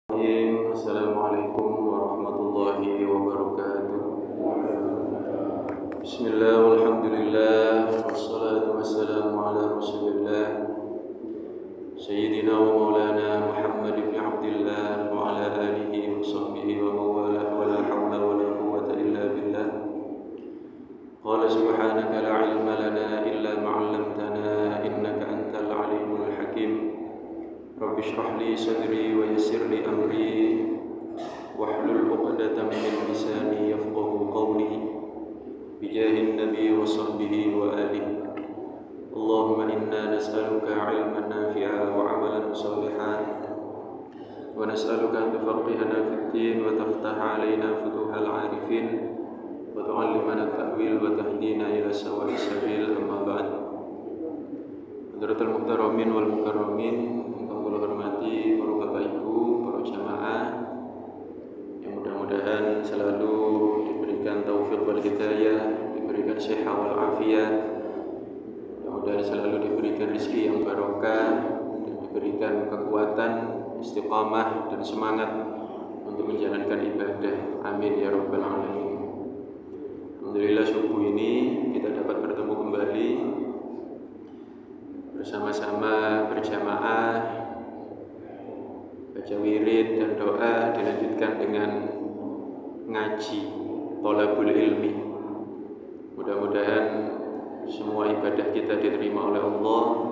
Assalamualaikum warahmatullahi wabarakatuh. Bismillah walhamdulillah wassalatu wassalamu ala rasulillah Sayyidina wa maulana Muhammad ibn Abdillah wa ala alihi wa sahbihi wa mawalah wa la hawla wa la quwwata illa billah. Qala subhanaka la ilma lana illa ma'allamtana innaka antal alimul hakim. Rabbi shrah li sadri wa yassir li amri wahlul 'uqdatam min lisani yafqahu qawli bijahin nabi wa sahbihi wa alihi. Allahumma inna nas'aluka 'ilman nafi'a wa 'amalan shalihan wa nas'aluka an tufaqqihana fid din wa taftaha 'alaina futuhal 'arifin wa tu'allimana at-ta'wil wa tahdina ila sawa'is sabil. Amma ba'd. Hadratul muhtaramin wal mukarramin, yang kula hormati para bapak ibu, para jamaah yang mudah-mudahan selalu diberikan taufik wal hidayah, diberikan sehat wal afiat, mudah-mudahan selalu diberikan rezeki yang barokah dan diberikan kekuatan, istiqamah dan semangat untuk menjalankan ibadah. Amin ya rabbal alamin. Alhamdulillah subuh ini kita dapat bertemu kembali bersama-sama berjamaah, baca wirid dan doa, dilanjutkan dengan ngaji, thalabul ilmi. Mudah-mudahan semua ibadah kita diterima oleh Allah,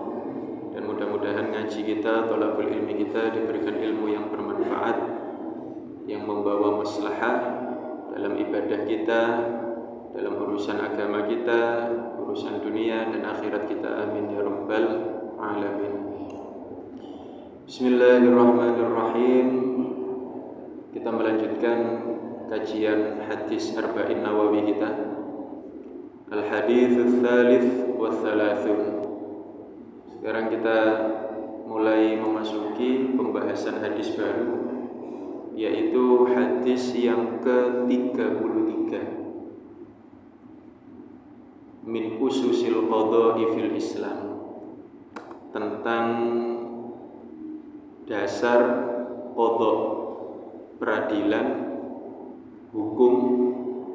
dan mudah-mudahan ngaji kita, thalabul ilmi kita diberikan ilmu yang bermanfaat, yang membawa maslahah dalam ibadah kita, dalam urusan agama kita, urusan dunia dan akhirat kita. Amin ya rabbal alamin. Bismillahirrahmanirrahim. Kita melanjutkan kajian hadis Arba'in Nawawi kita, Al-Hadits Tsalits wa Tsalatsun. Sekarang kita mulai memasuki pembahasan hadis baru, yaitu hadis yang ke-33 min ususil qadha'i fil Islam, tentang dasar qadha, peradilan, hukum,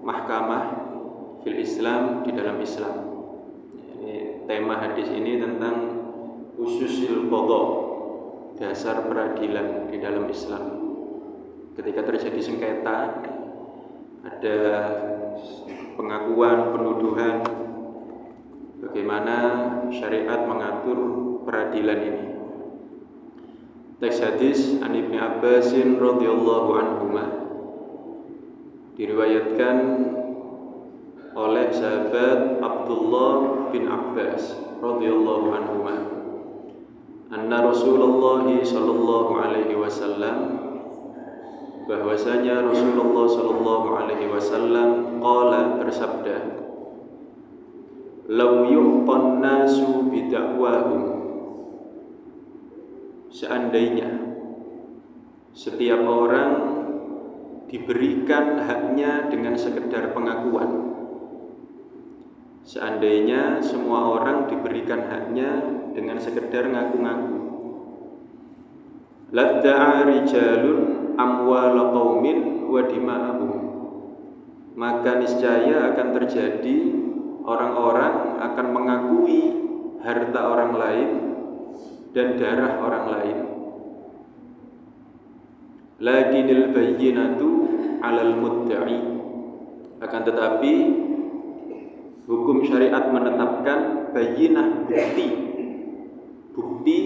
mahkamah fil Islam, di dalam Islam. Ini tema hadis ini tentang ususil qadha, dasar peradilan di dalam Islam. Ketika terjadi sengketa, ada pengakuan, penuduhan, bagaimana syariat mengatur peradilan ini. Teks hadis an Ibnu Abbasin radhiyallahu anhuma, diriwayatkan oleh sahabat Abdullah bin Abbas radhiyallahu anhuma, anna Rasulullah sallallahu alaihi wasallam, bahwasanya Rasulullah sallallahu alaihi wasallam qala, bersabda, law yuqan nasu bidakwahum, seandainya setiap orang diberikan haknya dengan sekedar pengakuan, seandainya semua orang diberikan haknya dengan sekedar ngaku-ngaku, ladda'a rijalun amwala qaumin wa dima'ahum, maka niscaya akan terjadi orang-orang akan mengakui harta orang lain dan darah orang lain. Lakinil bayyinatu 'alal mudda'i, akan tetapi hukum syariat menetapkan bayyinah, bukti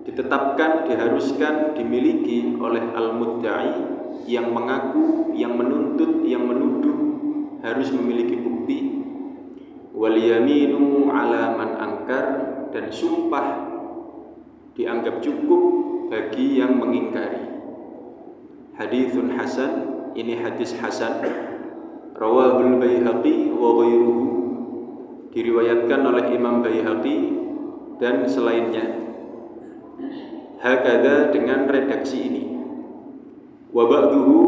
ditetapkan, diharuskan dimiliki oleh al-mudda'i, yang mengaku, yang menuntut, yang menuduh harus memiliki bukti. Wal yaminu 'ala man angkar, dan sumpah dianggap cukup bagi yang mengingkari. Haditsun hasan, ini hadis hasan, rawahul Baihaqi wa ghairuhu, diriwayatkan oleh Imam Baihaqi dan selainnya. Hakadha, dengan redaksi ini. Wa ba'duhu,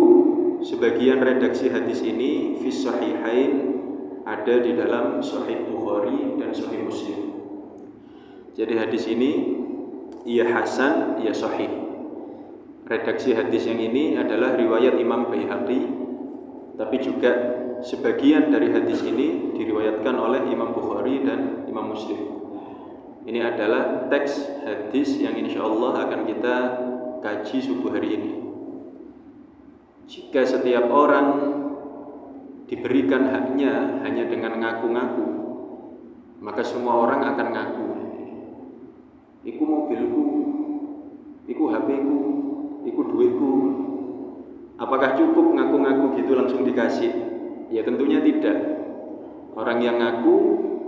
sebagian redaksi hadis ini fis sahihain, ada di dalam Sahih Bukhari dan Sahih Muslim. Jadi hadis ini ia hasan, ia sahih. redaksi hadis yang ini adalah riwayat Imam Baihaqi, tapi juga sebagian dari hadis ini diriwayatkan oleh Imam Bukhari dan Imam Muslim. Ini adalah teks hadis yang insya Allah akan kita kaji subuh hari ini. Jika setiap orang diberikan haknya hanya dengan ngaku-ngaku, maka semua orang akan ngaku. Iku mobilku, iku HP-ku, iku duitku. Apakah cukup ngaku-ngaku gitu langsung dikasih? Ya tentunya tidak. Orang yang ngaku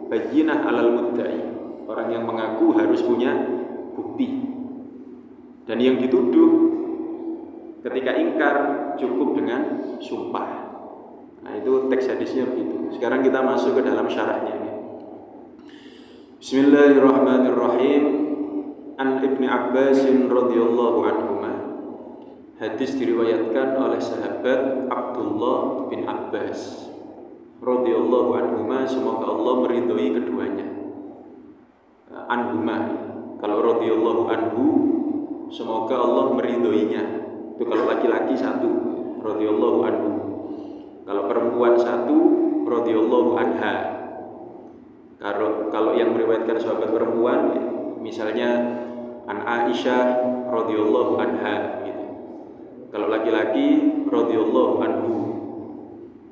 bayyinah alal mudda'i. Orang yang mengaku harus punya bukti. Dan yang dituduh ketika ingkar cukup dengan sumpah. Nah itu teks hadisnya begitu. Sekarang kita masuk ke dalam syarahnya. Bismillahirrahmanirrahim. An Ibni Abbas radhiyallahu anhuma. Hadis diriwayatkan oleh sahabat Abdullah bin Abbas radhiyallahu anhuma, semoga Allah meridhoi keduanya. Anhuma, kalau radhiyallahu anhu, semoga Allah meridhoinya. Itu kalau laki-laki satu, radhiyallahu anhu. Kalau perempuan satu, radhiyallahu anha. Kalau yang meriwayatkan sahabat perempuan, misalnya An Aisyah radhiyallahu anha gitu. Kalau laki-laki radhiyallahu anhu.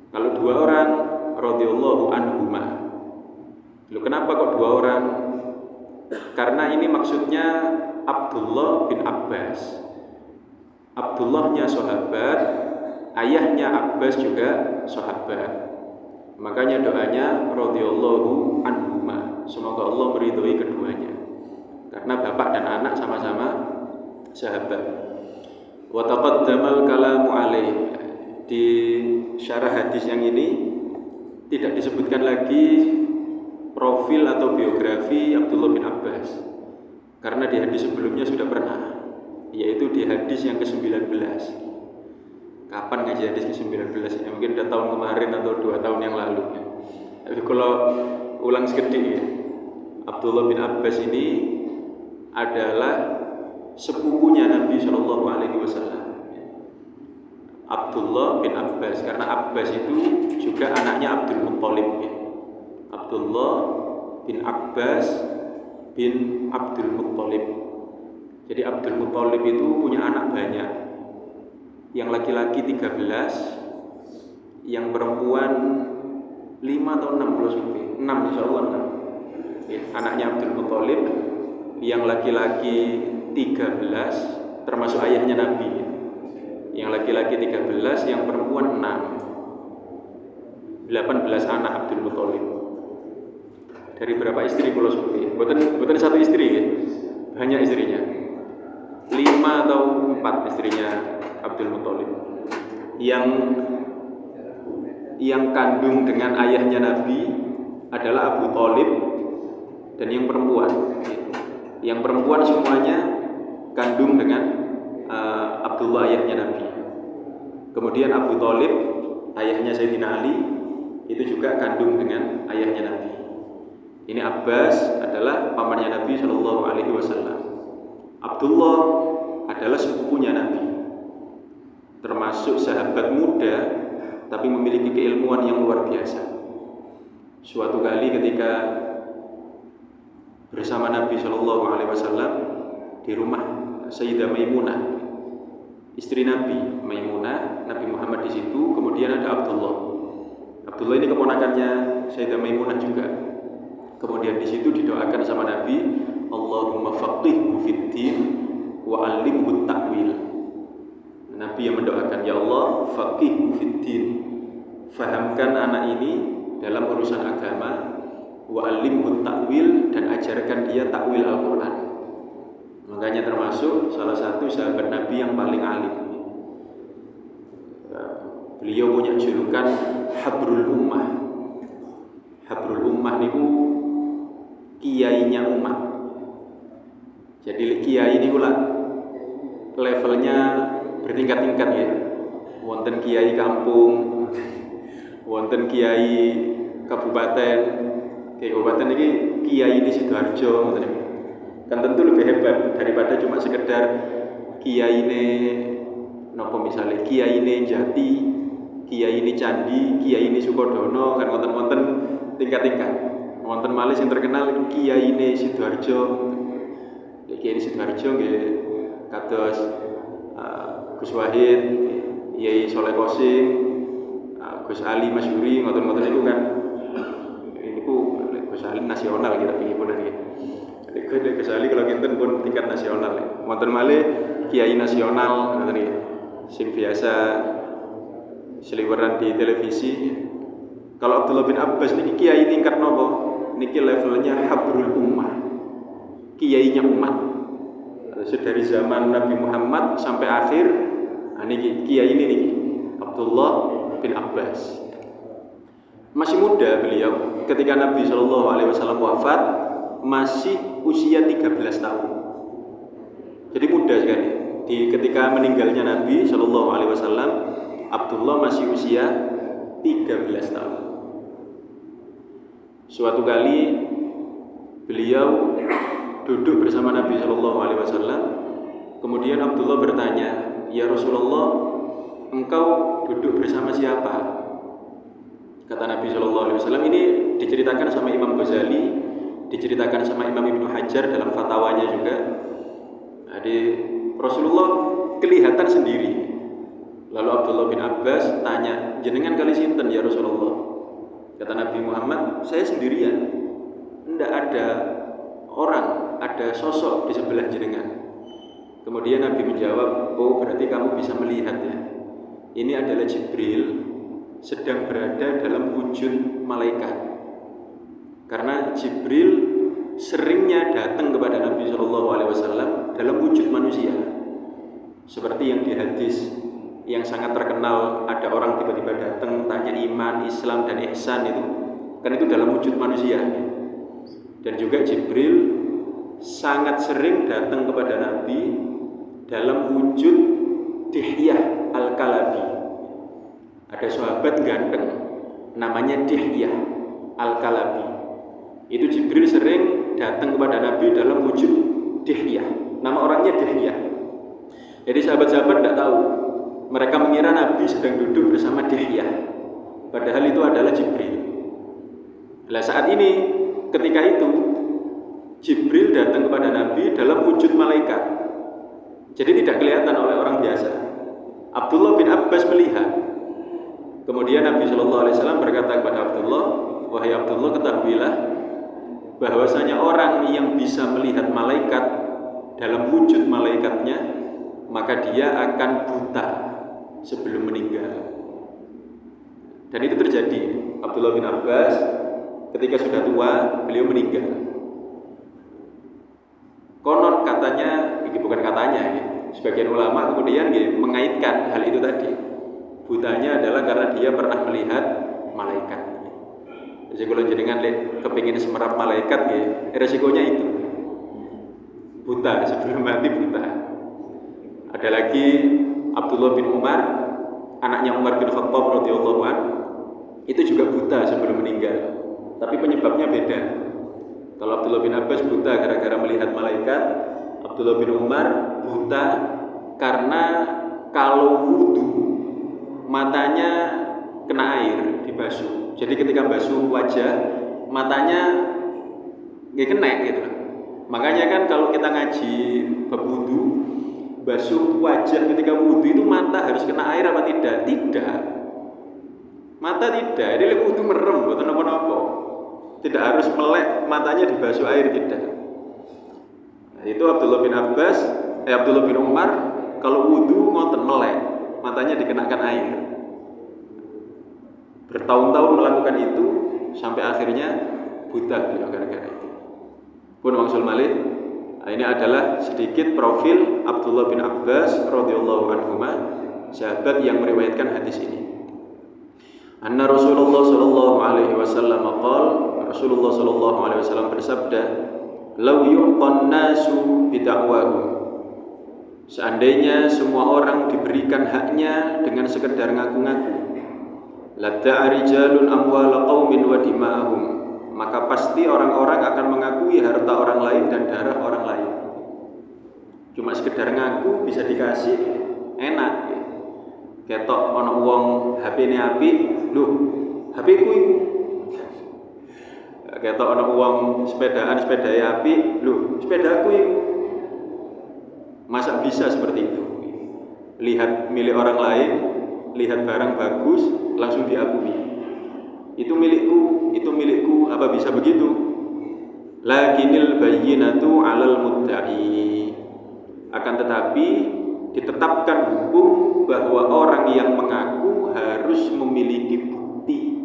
Kalau dua orang radhiyallahu anhuma. Loh, kenapa kok dua orang? Karena ini maksudnya Abdullah bin Abbas. Abdullahnya sahabat, ayahnya Abbas juga sahabat. Makanya doanya radhiyallahu anhuma, semoga Allah meridhoi keduanya. Karena bapak dan anak sama-sama sahabat. Wa taqaddamal kalamu alaih. Di syarah hadis yang ini tidak disebutkan lagi profil atau biografi Abdullah bin Abbas, karena di hadis sebelumnya sudah pernah, yaitu di hadis yang ke-19. Kapan ngaji hadis ke-19 ini? Mungkin udah tahun kemarin atau 2 tahun yang lalu. Tapi kalau ulang sekedik ya, Abdullah bin Abbas ini adalah sepupunya Nabi Shallallahu Alaihi Wasallam. Abdullah bin Abbas, karena Abbas itu juga anaknya Abdul Muttalib ya. Abdullah bin Abbas bin Abdul Muttalib. Jadi Abdul Muttalib itu punya anak banyak. Yang laki-laki 13, yang perempuan 5 atau 6 plus lebih. 6 insyaallah 6. Ya, anaknya Abdul Muttalib, yang laki-laki 13 termasuk ayahnya Nabi. Yang laki-laki 13, yang perempuan 6. 18 anak Abdul Muttalib. Dari berapa istri kalau seperti bukan satu istri ya, banyak istrinya, 5 atau 4 istrinya Abdul Muttalib. Yang kandung dengan ayahnya Nabi adalah Abu Thalib, dan yang perempuan semuanya kandung dengan Abdullah ayahnya Nabi. Kemudian Abu Thalib ayahnya Sayyidina Ali itu juga kandung dengan ayahnya Nabi. Ini Abbas adalah pamannya Nabi Shallallahu Alaihi Wasallam. Abdullah adalah sepupunya Nabi, termasuk sahabat muda, tapi memiliki keilmuan yang luar biasa. Suatu kali ketika bersama Nabi Shallallahu Alaihi Wasallam di rumah Sayyidah Maimunah, istri Nabi Maimunah, Nabi Muhammad di situ. Kemudian ada Abdullah. Abdullah ini keponakannya Sayyidah Maimunah juga. Kemudian di situ didoakan sama Nabi, Allahumma faqihhu fid-din wa 'allimhu ta'wil. Nabi yang mendoakan, ya Allah, faqihhu fid-din, fahamkan anak ini dalam urusan agama, wa 'allimhu ta'wil, dan ajarkan dia takwil Al-Qur'an. Makanya termasuk salah satu sahabat Nabi yang paling alim. Beliau punya julukan Habrul Ummah. Habrul Ummah niku kiainya umat. Jadi kiai ini pula levelnya bertingkat-tingkat ya. Wonten kiai kampung, wonten kiai kabupaten. Kabupaten ini kiai di Sidoarjo, kan tentu lebih hebat daripada cuma sekedar kiai ini misalnya kiai ini Jati, kiai ini Candi, kiai ini Sukodono, kan wonten tingkat-tingkat. Wonten malih sing terkenal kiai ini Sidoarjo. Kiai ini Sidoarjo nggih kados Gus Wahid, Kiai Soleh Qasim, Gus Ali Masyuri, ngoten-ngoten itu kan. Niku Gus Ali nasional kita pilih pun nggih. Gus Ali kalau kinten pun tingkat nasional. Wonten malih kiai nasional ngoten nggih. Sing biasa seliweran di televisi. Kalau Abdullah bin Abbas niki kiai tingkat nopo? Niki levelnya habrul ummah. Kiainya umat. Dari zaman Nabi Muhammad sampai akhir, niki kiai ini niki Abdullah bin Abbas. Masih muda beliau ketika Nabi Shallallahu Alaihi Wasallam wafat, masih usia 13 tahun. Jadi muda sekali. Ketika meninggalnya Nabi Shallallahu Alaihi Wasallam, Abdullah masih usia 13 tahun. Suatu kali beliau duduk bersama Nabi Shallallahu Alaihi Wasallam. Kemudian Abdullah bertanya, ya Rasulullah, engkau duduk bersama siapa? Kata Nabi Shallallahu Alaihi Wasallam, ini diceritakan sama Imam Ghazali, diceritakan sama Imam Ibnu Hajar dalam fatwanya juga. Jadi Rasulullah kelihatan sendiri. Lalu Abdullah bin Abbas tanya, jenengan kali sinten ya Rasulullah? Kata Nabi Muhammad, saya sendirian. Tidak ada orang, ada sosok di sebelah jenengan. Kemudian Nabi menjawab, oh berarti kamu bisa melihat ya. Ini adalah Jibril sedang berada dalam wujud malaikat. Karena Jibril seringnya datang kepada Nabi Shallallahu Alaihi Wasallam dalam wujud manusia. Seperti yang di hadis yang sangat terkenal, ada orang tiba-tiba datang tanya iman, Islam dan ihsan itu, kan itu dalam wujud manusia. Dan juga Jibril sangat sering datang kepada Nabi dalam wujud Dihyah Al-Kalabi. Ada sahabat ganteng namanya Dihyah Al-Kalabi. Itu Jibril sering datang kepada Nabi dalam wujud Dihyah. Nama orangnya Dihyah. Jadi sahabat-sahabat tidak tahu. Mereka mengira Nabi sedang duduk bersama Dihyah, padahal itu adalah Jibril. Nah saat ini, ketika itu Jibril datang kepada Nabi dalam wujud malaikat. Jadi tidak kelihatan oleh orang biasa. Abdullah bin Abbas melihat. Kemudian Nabi Shallallahu Alaihi Wasallam berkata kepada Abdullah, wahai Abdullah, ketahuilah bahwasanya orang yang bisa melihat malaikat dalam wujud malaikatnya, maka dia akan buta sebelum meninggal. Dan itu terjadi. Abdullah bin Abbas ketika sudah tua, beliau meninggal. Konon katanya, ini bukan katanya ya, sebagian ulama kemudian mengaitkan hal itu tadi. Butanya adalah karena dia pernah melihat malaikat. Jadi kalau jenengan kepingin semerap malaikat ya, resikonya itu buta sebelum mati, buta. Ada lagi Abdullah bin Umar, anaknya Umar bin Khattab radhiyallahu anhu, itu juga buta sebelum meninggal. Tapi penyebabnya beda. Kalau Abdullah bin Abbas buta gara-gara melihat malaikat, Abdullah bin Umar buta karena kalau wudu matanya kena air, dibasuh. Jadi ketika basuh wajah, matanya nggak kena gitu. Makanya kan kalau kita ngaji bab wudu, basuh wajah ketika wudu itu mata harus kena air apa tidak? Tidak. Mata tidak. Ini wudu merem, bukan apa-apa. Tidak harus melek, matanya dibasuh air, tidak. Nah, itu Abdullah bin Umar kalau wudu ngoten melek, matanya dikenakan air. Bertahun-tahun melakukan itu sampai akhirnya buta beliau gara-gara itu. Pun wangsul malih. Nah, ini adalah sedikit profil Abdullah bin Abbas radhiyallahu anhuma, sahabat yang meriwayatkan hadis ini. Anna Rasulullah sallallahu alaihi wasallam qala, Rasulullah sallallahu alaihi wasallam bersabda, "Lau yu'tan nasu bi da'wahum." Seandainya semua orang diberikan haknya dengan sekedar ngaku-ngaku, ladda'a rijalun amwala qaumin wa dima'ahum, maka pasti orang-orang akan mengakui harta orang lain dan darah orang lain. Cuma sekedar ngaku bisa dikasih, enak. ketok ana wong HP-ne apik, lho, HP-ku iku. Ketok ana wong sepedae apik, lho, sepedaku iku. Masa bisa seperti itu? Lihat milik orang lain, lihat barang bagus, langsung diakui. Itu milikku, apa bisa begitu? Lakinil bayyinatu 'alal mudda'i. Akan tetapi ditetapkan hukum bahwa orang yang mengaku harus memiliki bukti.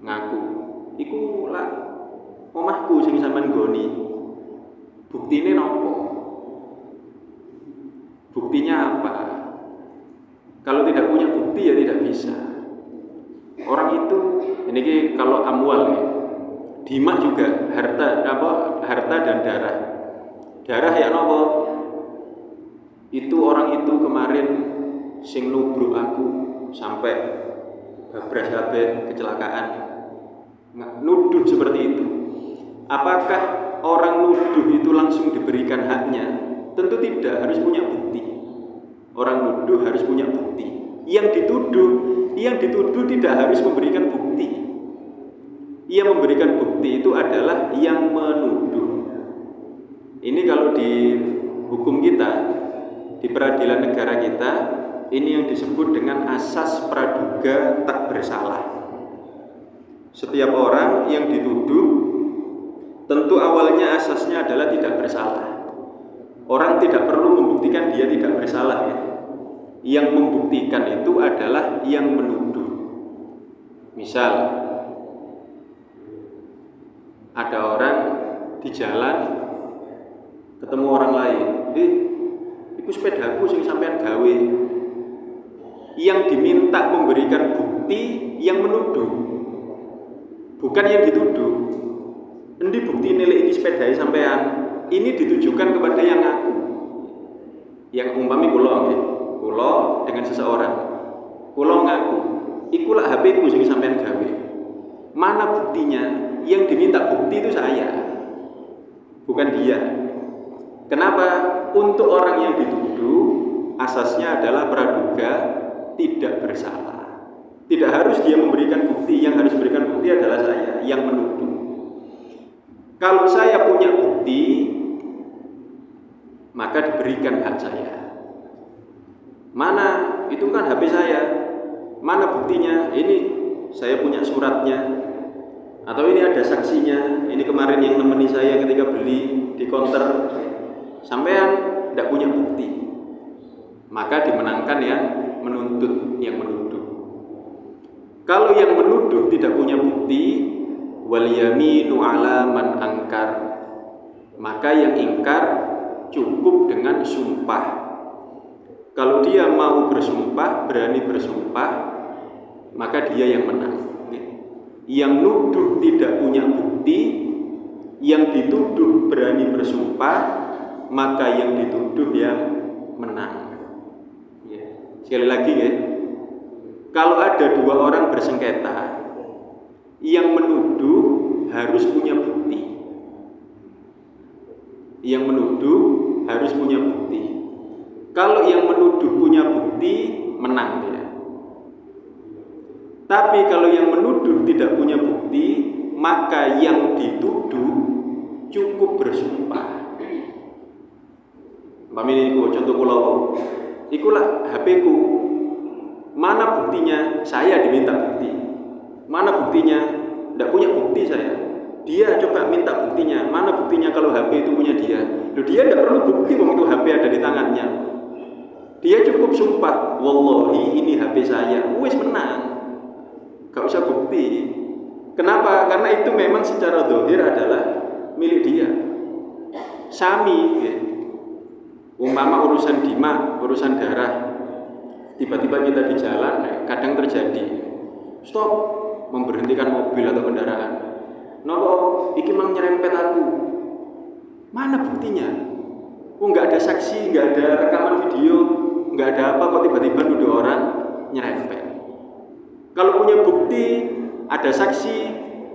Ngaku, iku lah omahku sing sampean nggoni. Buktine nopo? Buktinya apa? Kalau tidak punya bukti ya tidak bisa. Orang itu, ini kalau amwal ya, dima juga harta dan darah. Darah ya nopo? Itu orang itu kemarin sing nubruk aku sampai babras kabeh kecelakaan. Nuduh seperti itu. Apakah orang nuduh itu langsung diberikan haknya? Tentu tidak, harus punya bukti. Orang nuduh harus punya bukti. Yang dituduh tidak harus memberikan bukti. Yang memberikan bukti itu adalah yang menuduh. Ini kalau di hukum kita, di peradilan negara kita, ini yang disebut dengan asas praduga tak bersalah. Setiap orang yang dituduh, tentu awalnya asasnya adalah tidak bersalah. Orang tidak perlu membuktikan dia tidak bersalah ya. Yang membuktikan itu adalah yang menuduh. Misal ada orang di jalan ketemu orang lain, iku sepedaku sing sampean gawe. Yang diminta memberikan bukti yang menuduh, bukan yang dituduh. Endi bukti nilai iki sepedae sampean? Ini ditujukan kepada yang ngaku. Yang umpami kula dengan seseorang. Kula ngaku, iku lak HP-ku sing sampean gawe. Mana buktinya? Yang diminta bukti itu saya, bukan dia. Kenapa? Untuk orang yang dituduh, asasnya adalah praduga tidak bersalah. Tidak harus dia memberikan bukti, yang harus memberikan bukti adalah saya yang menuduh. Kalau saya punya bukti, maka diberikan hak saya. Mana? Itu kan HP saya. Mana buktinya? Ini saya punya suratnya. Atau ini ada saksinya. Ini kemarin yang nemeni saya ketika beli di counter. Sampean tidak punya bukti, maka dimenangkan yang menuntut, yang menuduh. Kalau yang menuduh tidak punya bukti, wal yaminu ala man angkar, maka yang ingkar cukup dengan sumpah. Kalau dia mau bersumpah, berani bersumpah, maka dia yang menang. Yang nuduh tidak punya bukti, yang dituduh berani bersumpah, maka yang dituduh yang menang. Sekali lagi ya, kalau ada dua orang bersengketa, yang menuduh harus punya bukti. Yang menuduh harus punya bukti. Kalau yang menuduh punya bukti, menang dia. Tapi kalau yang menuduh tidak punya bukti, maka yang dituduh cukup bersumpah. Pamini iku contoh kula. Ikulah HP-ku. Mana buktinya? Saya diminta bukti. Mana buktinya? Tidak punya bukti saya. Dia coba minta buktinya. Mana buktinya kalau HP itu punya dia? Loh, dia tidak perlu bukti kalau itu HP ada di tangannya. Dia cukup sumpah, wallahi ini HP saya. Wis menang. Gak usah bukti. Kenapa? Karena itu memang secara zahir adalah milik dia. Sami ya. Umpama urusan dima, urusan darah, tiba-tiba kita di jalan, kadang terjadi stop, memberhentikan mobil atau kendaraan. Nopo, iki mang nyerempet aku. Mana buktinya? Oh, nggak ada saksi, nggak ada rekaman video, nggak ada apa, kok tiba-tiba nuduh orang nyerempet. Kalau punya bukti, ada saksi,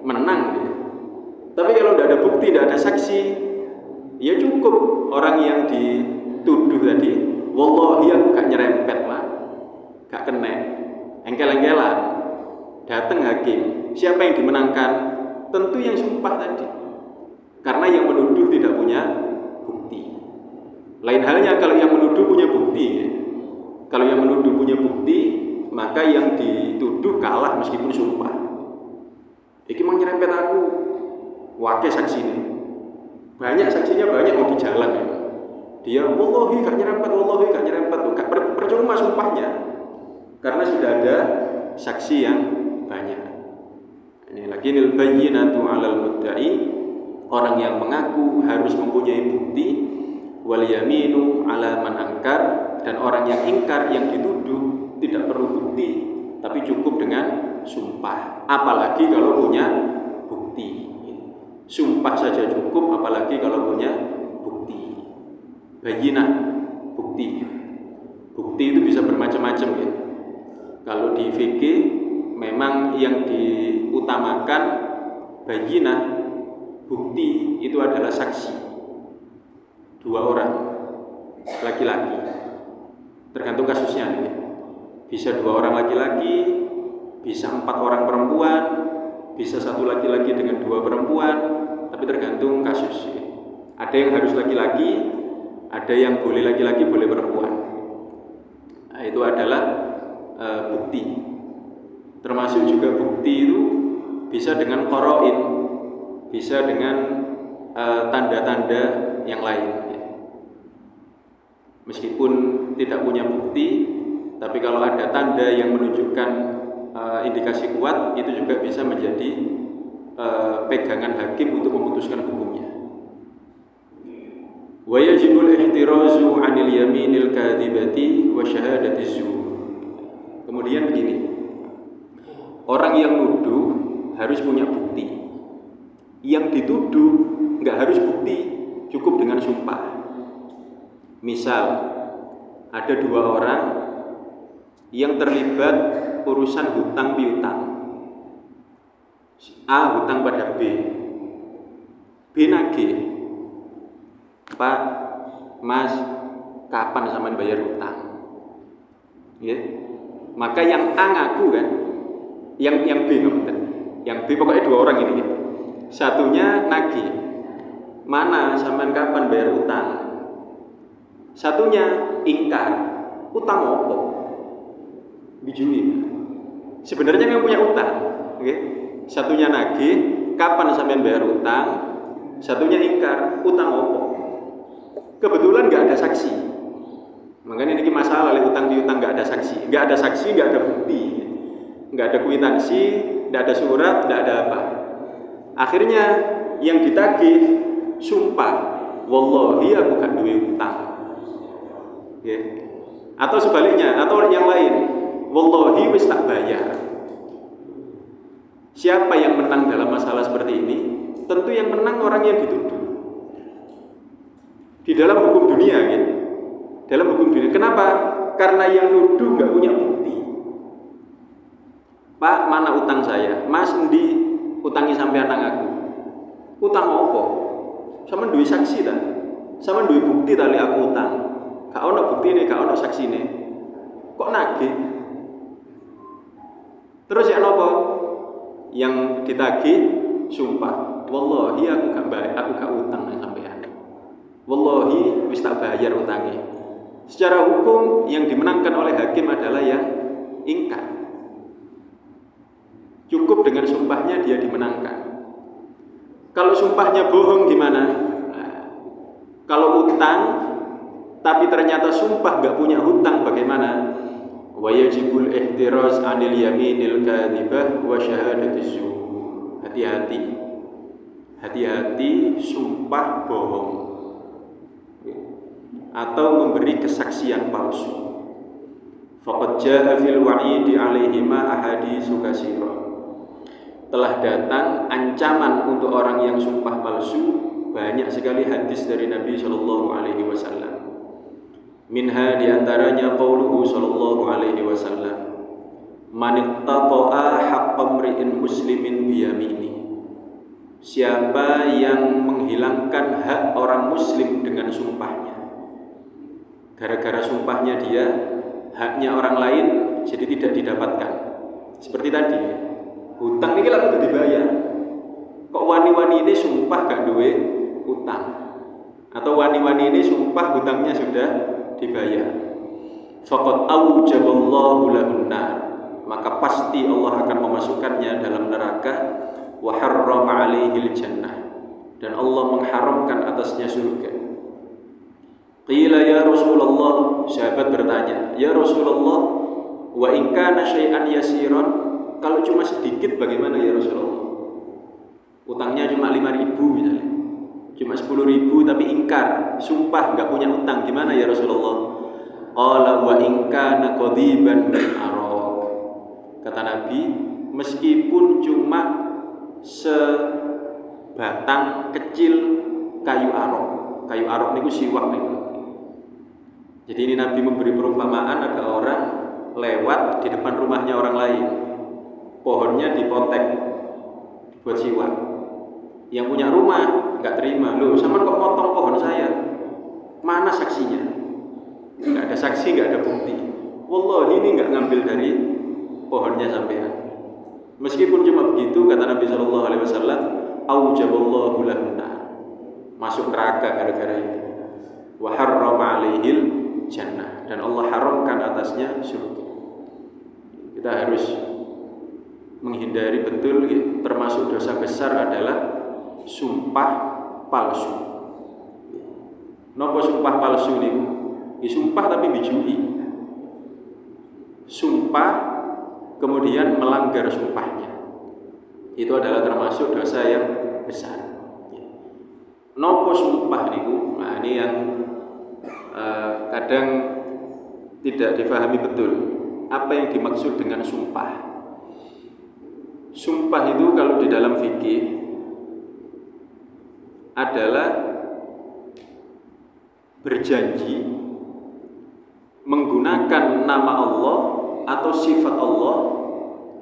menang ya. Tapi kalau tidak ada bukti, tidak ada saksi, ya cukup orang yang dituduh tadi, wallahi aku gak nyerempet lah. gak kena, engkel-engkelan, datang hakim, siapa yang dimenangkan? Tentu yang sumpah tadi, karena yang menuduh tidak punya bukti. Lain halnya kalau yang menuduh punya bukti, ya. Kalau yang menuduh punya bukti, maka yang dituduh kalah meskipun sumpah. Iki mau nyerempet aku, wakil saksi ini, banyak saksinya banyak mau di jalan ya. Dia wallahi gak nyerempet, gak percuma sumpahnya, karena sudah ada saksi yang banyak. Ini lagi nil bayyinatu 'alal mudda'i, orang yang mengaku harus mempunyai bukti, wal yaminu 'ala man angkar, dan orang yang ingkar, yang dituduh tidak perlu bukti, tapi cukup dengan sumpah. Apalagi kalau punya bukti. Sumpah saja cukup, apalagi kalau punya bukti. Bayyinah, bukti. Bukti itu bisa bermacam-macam ya. Kalau di fikih memang yang diutamakan bayyinah, bukti itu adalah saksi 2 orang laki-laki, tergantung kasusnya ya. Bisa 2 orang laki-laki, bisa 4 orang perempuan, bisa 1 laki-laki dengan 2 perempuan, tapi tergantung kasus ya. Ada yang harus laki-laki, ada yang boleh laki-laki boleh perempuan. Nah, itu adalah bukti. Termasuk juga bukti itu bisa dengan qara'in, bisa dengan tanda-tanda yang lain ya. Meskipun tidak punya bukti, tapi kalau ada tanda yang menunjukkan indikasi kuat, itu juga bisa menjadi pegangan hakim untuk memutuskan hukumnya. Wa yajibul ihtirazu 'anil yaminil kadhibati wa syahadatiz zur. Kemudian begini, orang yang nuduh harus punya bukti. Yang dituduh nggak harus bukti, cukup dengan sumpah. Misal ada 2 orang yang terlibat urusan hutang piutang. A hutang pada B, B nagih, Pak, Mas, kapan sampean bayar hutang? Ya. Maka yang A ngaku kan, yang B nggak, yang B pokoknya 2 orang ini. Satunya nagih, mana sampean kapan bayar hutang? Satunya ingkar, utang apa? Bijui. Sebenarnya yang punya utang, okay? Satunya nagih, kapan sampean bayar utang? Satunya ingkar, utang apa? Kebetulan nggak ada saksi. Makanya ini masalah, utang piutang nggak ada saksi, nggak ada bukti, nggak ada kwitansi, nggak ada surat, nggak ada apa. Akhirnya yang ditagih sumpah, wallahi aku gak duwe utang. Okay. Atau sebaliknya, atau yang lain, wallahi wis tak bayar. Siapa yang menang dalam masalah seperti ini? Tentu yang menang orang yang dituduh. Di dalam hukum dunia ya. Dalam hukum dunia. Kenapa? Karena yang nuduh nggak punya bukti. Pak, mana utang saya? Mas, endi utangi sampai anak aku? Utang apa? Sama duwe saksi ta? Sama duwe bukti tali aku utang. Gak ono buktine, gak ono saksine. Kok nagih? Terus ya nopo? Yang ditagih sumpah. Wallahi aku gak bayar, aku gak utang sampean. Wallahi wis tak bayar utangnya. Secara hukum yang dimenangkan oleh hakim adalah yang ingkar. Cukup dengan sumpahnya dia dimenangkan. Kalau sumpahnya bohong gimana? Nah, kalau utang tapi ternyata sumpah gak punya hutang bagaimana? Wa yajibul ihtiraz 'anil yaminil kadhibah wa syahadatiz zur. Hati-hati. Hati-hati sumpah bohong atau memberi kesaksian palsu. Faqad jaa fil wa'idi 'alaihima ahaditsu katsirah. Telah datang ancaman untuk orang yang sumpah palsu, banyak sekali hadis dari Nabi sallallahu alaihi wasallam. Minha diantaranya qauluhu sallallahu alaihi wasallam, man ittaqa'a haqqa mri'in muslimin biyamini. Siapa yang menghilangkan hak orang muslim dengan sumpahnya, gara-gara sumpahnya dia haknya orang lain jadi tidak didapatkan. Seperti tadi, hutang ini lah kudu dibayar. Kok wani-wani ini sumpah gak duwe hutang, atau wani-wani ini sumpah hutangnya sudah dibayar. Faqad aujaballahu lahun nar, maka pasti Allah akan memasukkannya dalam neraka. Wa harrama alaihil jannah, dan Allah mengharamkan atasnya surga. Qila ya Rasulullah, sahabat bertanya, ya Rasulullah, wa in kana syai'an yasiran, kalau cuma sedikit bagaimana ya Rasulullah? Utangnya cuma 5.000 misalnya, cuma 10.000 tapi ingkar, sumpah enggak punya utang, gimana ya Rasulullah? Qala wa in kana qadiban min araq. Kata Nabi, meskipun cuma sebatang kecil kayu arok. Kayu arok niku siwak niku. Jadi ini Nabi memberi perumpamaan, ada orang lewat di depan rumahnya orang lain, pohonnya dipotek buat siwak. Yang punya rumah nggak terima, loh sama kok potong pohon saya? Mana saksinya? Nggak ada saksi, nggak ada bukti. Wallahi ini nggak ngambil dari pohonnya sampean. Meskipun cuma begitu, kata Nabi Shallallahu Alaihi Wasallam, aujaballahu lahun nar, masuk neraka gara-gara itu. Wa harrama alaihil jannah, dan Allah haramkan atasnya surga. Kita harus menghindari betul, termasuk dosa besar adalah sumpah palsu. Napa sumpah palsu niku? Sumpah tapi bijui. Sumpah kemudian melanggar sumpahnya, itu adalah termasuk dosa yang besar. Napa sumpah niku? Nah ini yang kadang tidak difahami betul. Apa yang dimaksud dengan sumpah? Sumpah itu kalau di dalam fikih adalah berjanji menggunakan nama Allah atau sifat Allah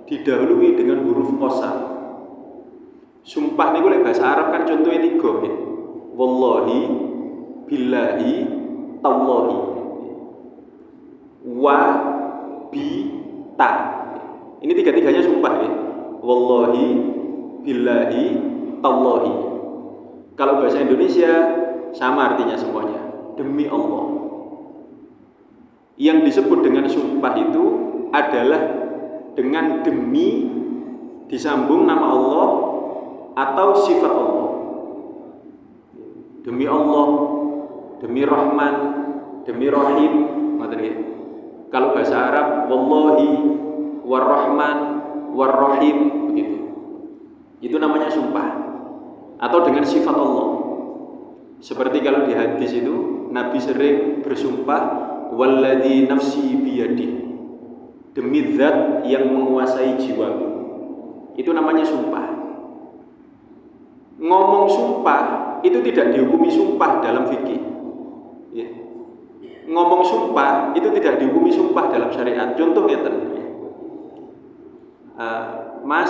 didahului dengan huruf qasam. Sumpah niku lek bahasa Arab kan contohnya 3 ya. Wallahi, billahi, tallahi. Wa bi ta. Ini tiga-tiganya sumpah ya. Wallahi, billahi, tallahi. Kalau bahasa Indonesia sama artinya semuanya, demi Allah. Yang disebut dengan sumpah itu adalah dengan demi disambung nama Allah atau sifat Allah. Demi Allah, demi Rahman, demi Rahim, kalau bahasa Arab wallahi warrahman warrahim, begitu. Itu namanya sumpah. Atau dengan sifat Allah. Seperti kalau di hadis itu Nabi sering bersumpah, walladzi nafsi biyadihi, demi zat yang menguasai jiwaku. Itu namanya sumpah. Ngomong sumpah itu tidak dihukumi sumpah dalam fikih. Ya. Ngomong sumpah itu tidak dihukumi sumpah dalam syariat. Contoh ngeten. Mas,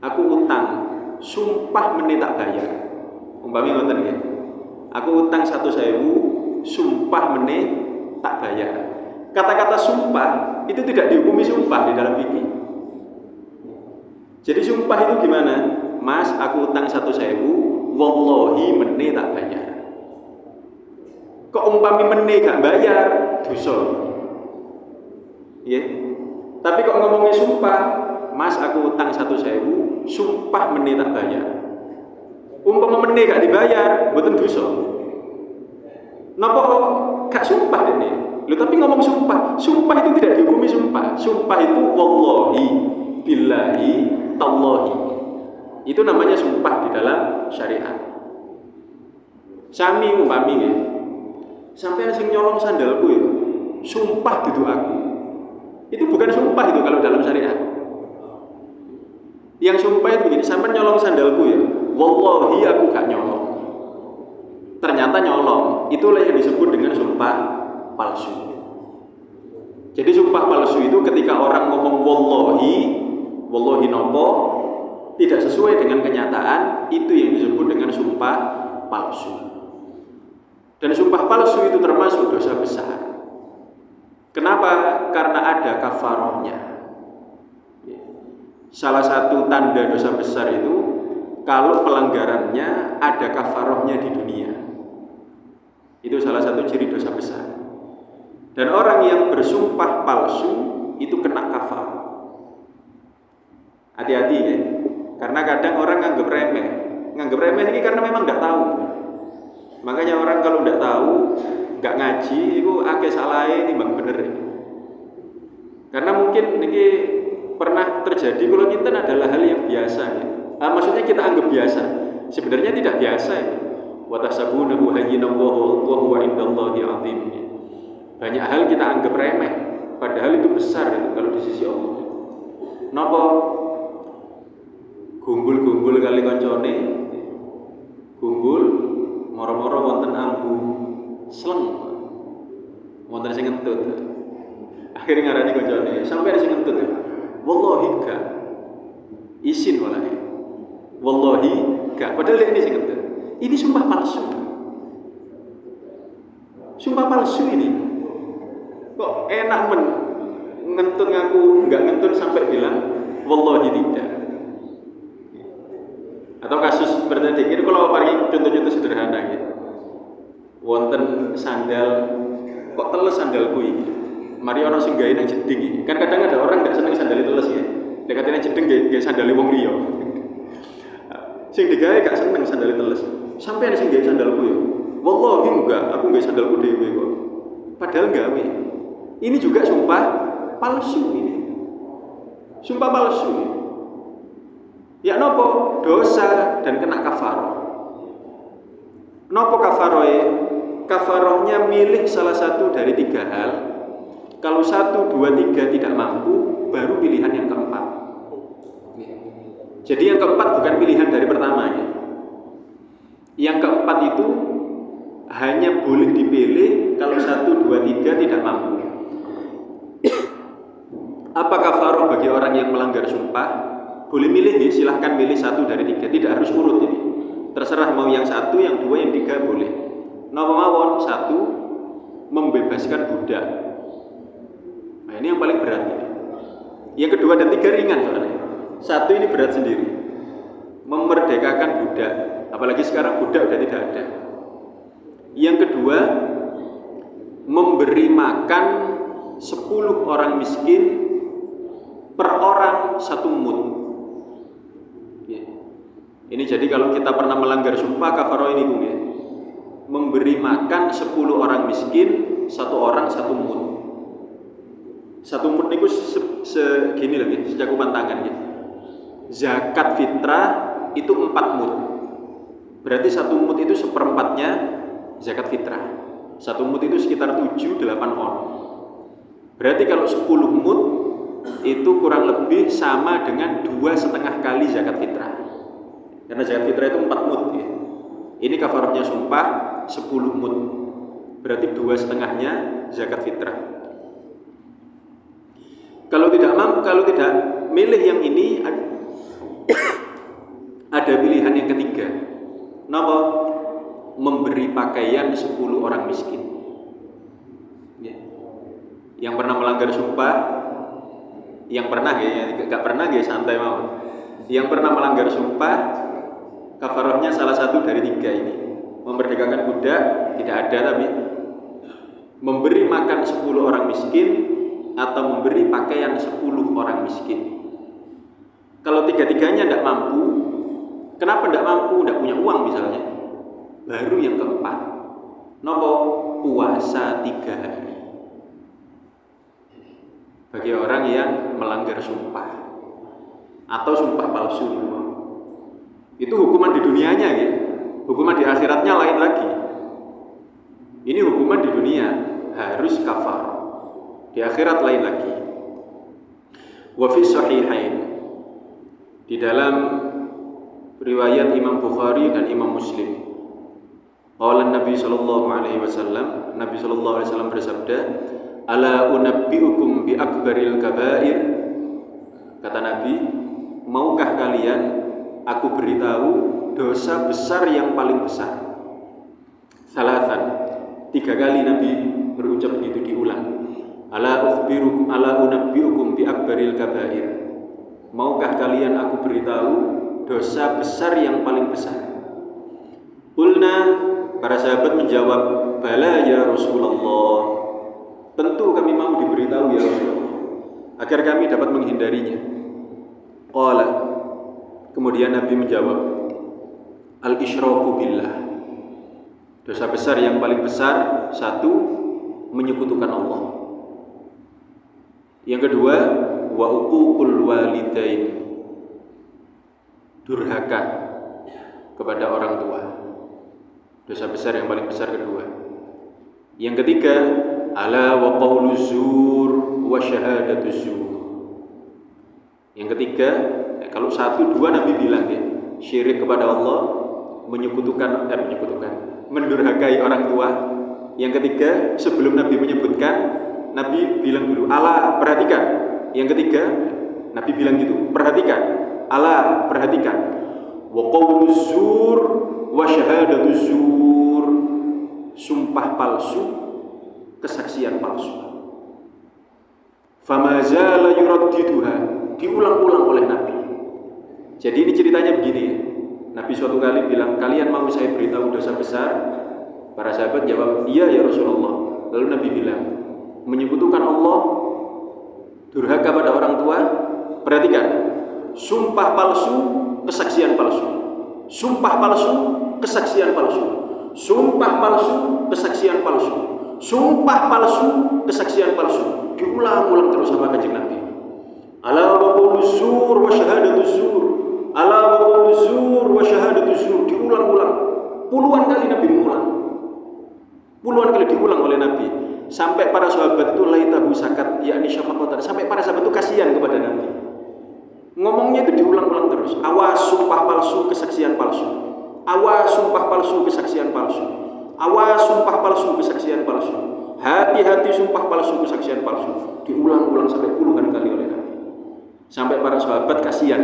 aku utang, sumpah meneh tak bayar. Umpami ngoten nggih. Aku utang 1.000, sumpah meneh tak bayar. Kata-kata sumpah itu tidak dihukumi sumpah di dalam fikih. Jadi sumpah itu gimana? Mas, aku utang 1.000, wallahi meneh tak bayar. Kok umpami meneh gak bayar, dosa. Yeah. Tapi kok ngomongnya sumpah, Mas, aku utang 1.000, sumpah meneh tak bayar. Umpama meneh gak dibayar, mboten dosa. Napa kok gak sumpah ini? Loh, tapi ngomong sumpah. Sumpah itu tidak dihukumi sumpah. Sumpah itu wallahi, billahi, tallahi. Itu namanya sumpah di dalam syariat. Sami umpami nggih. Sampai sing nyolong sandalku ya, sumpah dudu aku. Itu bukan sumpah itu kalau dalam syariat. Yang sumpah itu begini, sampai nyolong sandalku ya, wallahi aku gak nyolong. Ternyata nyolong. Itulah yang disebut dengan sumpah palsu. Jadi sumpah palsu itu ketika orang ngomong wallahi, wallahi nopo, tidak sesuai dengan kenyataan, itu yang disebut dengan sumpah palsu. Dan sumpah palsu itu termasuk dosa besar. Kenapa? Karena ada kafarohnya. Salah satu tanda dosa besar itu kalau pelanggarannya ada kafarohnya di dunia. Itu salah satu ciri dosa besar. Dan orang yang bersumpah palsu itu kena kafarah. Hati-hati ya. Karena kadang orang nganggep remeh. Nganggep remeh ini karena memang nggak tahu. Makanya orang kalau nggak tahu, nggak ngaji, itu akeh salahnya timbang bener. Karena mungkin ini pernah terjadi kalau kita adalah hal yang biasa. Ya. Maksudnya kita anggap biasa. Sebenarnya tidak biasa. Ya. Wa tahsabunahu hayyinan wa huwa 'indallahi 'azim. Banyak hal kita anggap remeh, padahal itu besar itu kalau di sisi Allah. Napa? Gumbul-gumbul kali koncone. Gumbul moro-moro wonten ambu sleng. Wonten sing ngentut. Akhirnya ngarani koncone, sampai sing ngentut. Wallahi gak. Isin wallahi. Wallahi gak. Padahal ini sing ngentut. Ini sumpah palsu. Sumpah palsu ini. Kok enak ngentut ngaku enggak ngentut sampai bilang wallahi tidak. Atau kasus seperti ini kalau paling contoh-contoh sederhana gitu. Wonten sandal kok teles sandalku iki. Mari ana sing gawe nang jeding iki. Kan kadang ada orang enggak seneng sandal teles ya. Nek katene jeding gawe sandal wong liya. Sing digawe gak seneng sandal teles. Sampai ada sing gawe sandalku ya. Wallahi enggak, aku gawe sandalku dhewe kok. Padahal gawe. Ini juga sumpah palsu ini. Sumpah palsu. Ya nopo dosa dan kena kafaroh. Nopo kafarohe? Kafarohnya milih salah satu dari 3 hal. Kalau 1, 2, 3 tidak mampu, baru pilihan yang keempat. Jadi yang keempat bukan pilihan dari pertama ya. Yang keempat itu hanya boleh dipilih kalau 1, 2, 3 tidak mampu. Apa kafaroh bagi orang yang melanggar sumpah? Boleh milih ya, silahkan milih 1 dari 3, tidak harus urut ini. Terserah mau yang 1, yang 2, yang 3 boleh. Napa mawon? 1, membebaskan budak. Nah ini yang paling berat ini. Yang kedua dan 3 ringan soalnya. 1 ini berat sendiri. Memerdekakan budak. Apalagi sekarang budak sudah tidak ada. Yang kedua, memberi makan 10 orang miskin per orang 1 mud. Ya. Ini jadi kalau kita pernah melanggar sumpah kafaroh ini Bung ya. Memberi makan 10 orang miskin 1 orang 1 mud. 1 mud itu segini lagi, secakupan tangan gitu. Zakat fitrah itu 4 mud. Berarti 1 mud itu 1/4-nya zakat fitrah. 1 mud itu sekitar 7-8 on. Berarti kalau 10 mud itu kurang lebih sama dengan 2,5 kali zakat fitrah. Karena zakat fitrah itu 4 mud ya. Ini kafarahnya sumpah 10 mud. Berarti 2,5-nya zakat fitrah. Kalau tidak milih yang ini ada pilihan yang ketiga. Napa? Memberi pakaian 10 orang miskin. Ya. Yang pernah melanggar sumpah, yang pernah ya, enggak pernah ya santai mau. Yang pernah melanggar sumpah, kafarahnya salah satu dari 3 ini. Memerdekakan budak tidak ada, tapi memberi makan 10 orang miskin atau memberi pakaian 10 orang miskin. Kalau 3-3-nya tidak mampu, kenapa tidak mampu? Tidak punya uang misalnya. Baru yang keempat, nopo puasa 3 hari. Bagi orang yang melanggar sumpah atau sumpah palsu itu hukuman di dunianya ya. Hukuman di akhiratnya lain lagi. Ini hukuman di dunia harus kafar. Di akhirat lain lagi. Wa fi sahihain, di dalam riwayat Imam Bukhari dan Imam Muslim, qala Nabi sallallahu alaihi wasallam, Nabi sallallahu alaihi wasallam bersabda, ala unabbiukum bi akbaril kabair. Kata Nabi, maukah kalian aku beritahu dosa besar yang paling besar? Salatan, 3 kali Nabi berucap begitu diulang. ala unabbiukum bi akbaril kabair. Maukah kalian aku beritahu dosa besar yang paling besar? Qulna, para sahabat menjawab, bala ya Rasulullah. Tentu kami mau diberitahu ya Rasulullah, agar kami dapat menghindarinya. Qala, kemudian Nabi menjawab, al-isyraku billah. Dosa besar yang paling besar, satu, menyekutukan Allah. Yang kedua, wa uququl walidain, durhaka kepada orang tua. Dosa besar yang paling besar kedua. Yang ketiga, ala wa qaulu zur wa syahadatu zur. Yang ketiga, kalau satu dua Nabi bilang ya, syirik kepada Allah, mendurhakai orang tua. Yang ketiga, sebelum Nabi menyebutkan, Nabi bilang dulu, ala, perhatikan. Yang ketiga, Nabi bilang gitu, perhatikan, ala, perhatikan. Wa qaulu zur wa syahadatu zur, sumpah palsu, kesaksian palsu. Fama zala yuraddiduha, diulang-ulang oleh Nabi. Jadi ini ceritanya begini. Nabi suatu kali bilang, kalian mau saya beritahu dosa besar? Para sahabat jawab, iya ya Rasulullah. Lalu Nabi bilang, menyekutukan Allah, durhaka pada orang tua, perhatikan, sumpah palsu, kesaksian palsu. Sumpah palsu, kesaksian palsu. Sumpah palsu, kesaksian palsu. Sumpah palsu, kesaksian palsu. Diulang-ulang terus sama Kanjeng Nabi. Ala wa qaulu zur wa syahadatu zur. Ala wa qaulu zur wa syahadatu zur. Diulang-ulang. Puluhan kali Nabi mengulang. Puluhan kali diulang oleh Nabi. Sampai para sahabat itu laitahu sakat, yakni syafaqatan. Sampai para sahabat itu kasihan kepada Nabi. Ngomongnya itu diulang-ulang terus. Awas sumpah palsu, kesaksian palsu. Awas sumpah palsu, kesaksian palsu. Awas sumpah palsu, kesaksian palsu. Hati-hati sumpah palsu, kesaksian palsu. Diulang-ulang sampai puluhan kali oleh Nabi. Sampai para sahabat kasihan.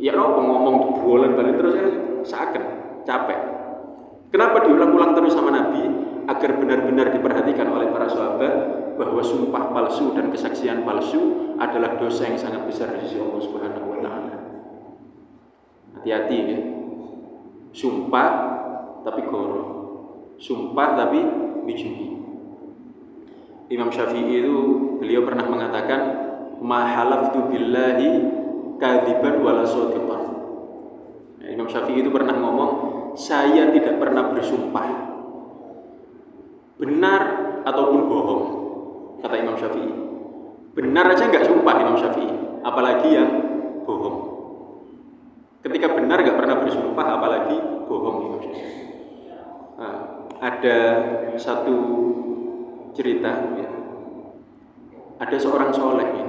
Ya no, ngomong dibolak-balik terus kan seakan capek. Kenapa diulang-ulang terus sama Nabi? Agar benar-benar diperhatikan oleh para sahabat bahwa sumpah palsu dan kesaksian palsu adalah dosa yang sangat besar di sisi Allah Subhanahu wa taala. Hati-hati ya. Sumpah tapi goro. Sumpah tapi bijui. Imam Syafi'i itu beliau pernah mengatakan, ma halaftu billahi kadziban wala shadiqan. Imam Syafi'i itu pernah ngomong, saya tidak pernah bersumpah benar ataupun bohong, kata Imam Syafi'i. Benar aja nggak sumpah Imam Syafi'i, apalagi yang bohong. Ketika benar nggak pernah bersumpah, apalagi bohong Imam Syafi'i. Nah, ada satu cerita ya. Ada seorang soleh ya.